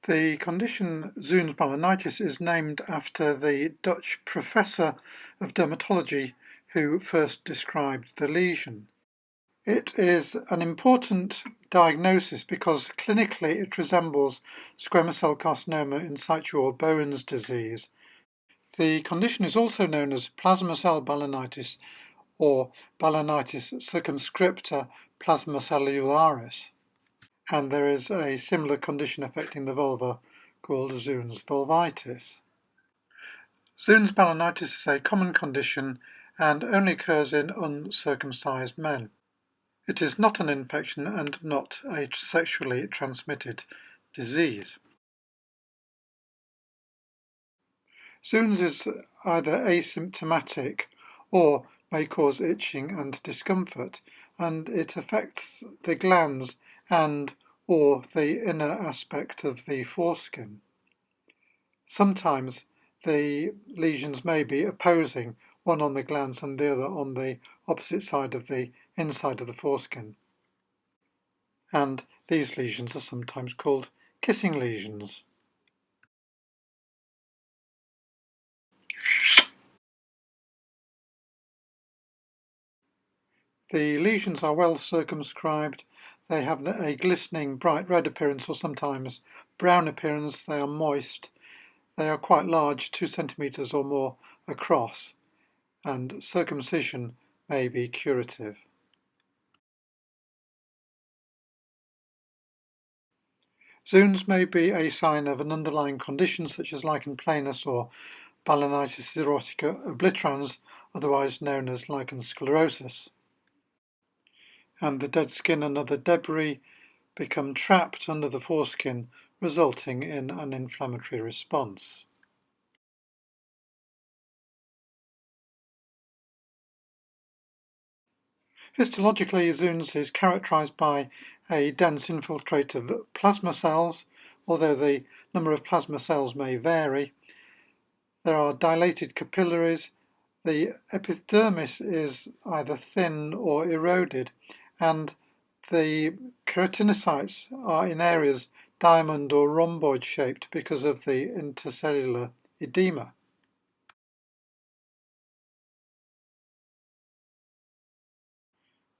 The condition Zoon Balanitis is named after the Dutch professor of dermatology who first described the lesion. It is an important diagnosis because clinically it resembles squamous cell carcinoma in situ or Bowen's disease. The condition is also known as plasmacellularitis or Balanitis circumscripta plasmacellularis. And there is a similar condition affecting the vulva called Zoon's vulvitis. Zoon's Balanitis is a common condition and only occurs in uncircumcised men. It is not an infection and not a sexually transmitted disease. Zoon's is either asymptomatic or may cause itching and discomfort, and it affects the glands and or the inner aspect of the foreskin. Sometimes the lesions may be opposing, one on the glands and the other on the opposite side of the inside of the foreskin. And these lesions are sometimes called kissing lesions. The lesions are well circumscribed. They have a glistening bright red appearance or sometimes brown appearance. They are moist. They are quite large, 2 centimeters or more across, and circumcision may be curative. Zoon's may be a sign of an underlying condition such as lichen planus or Balanitis xerotica obliterans, otherwise known as lichen sclerosus. And the dead skin and other debris become trapped under the foreskin, resulting in an inflammatory response. Histologically, Zoon's is characterized by a dense infiltrate of plasma cells, although the number of plasma cells may vary. There are dilated capillaries. The epidermis is either thin or eroded, and the keratinocytes are in areas diamond or rhomboid shaped because of the intercellular oedema.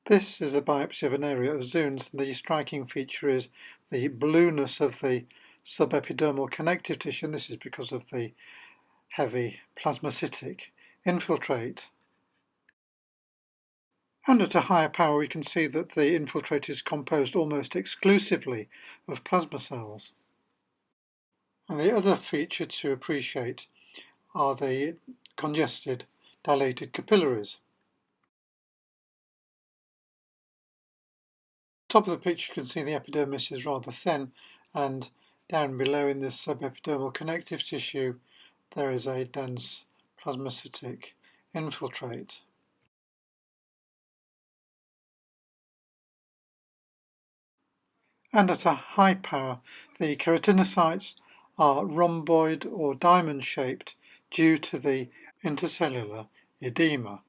This is a biopsy of an area of Zoon's. The striking feature is the blueness of the subepidermal connective tissue, and this is because of the heavy plasmacytic infiltrate. And at a higher power we can see that the infiltrate is composed almost exclusively of plasma cells. And the other feature to appreciate are the congested, dilated capillaries. Top of the picture you can see the epidermis is rather thin, and down below in this subepidermal connective tissue there is a dense plasmacytic infiltrate. And at a high power, the keratinocytes are rhomboid or diamond shaped due to the intercellular oedema.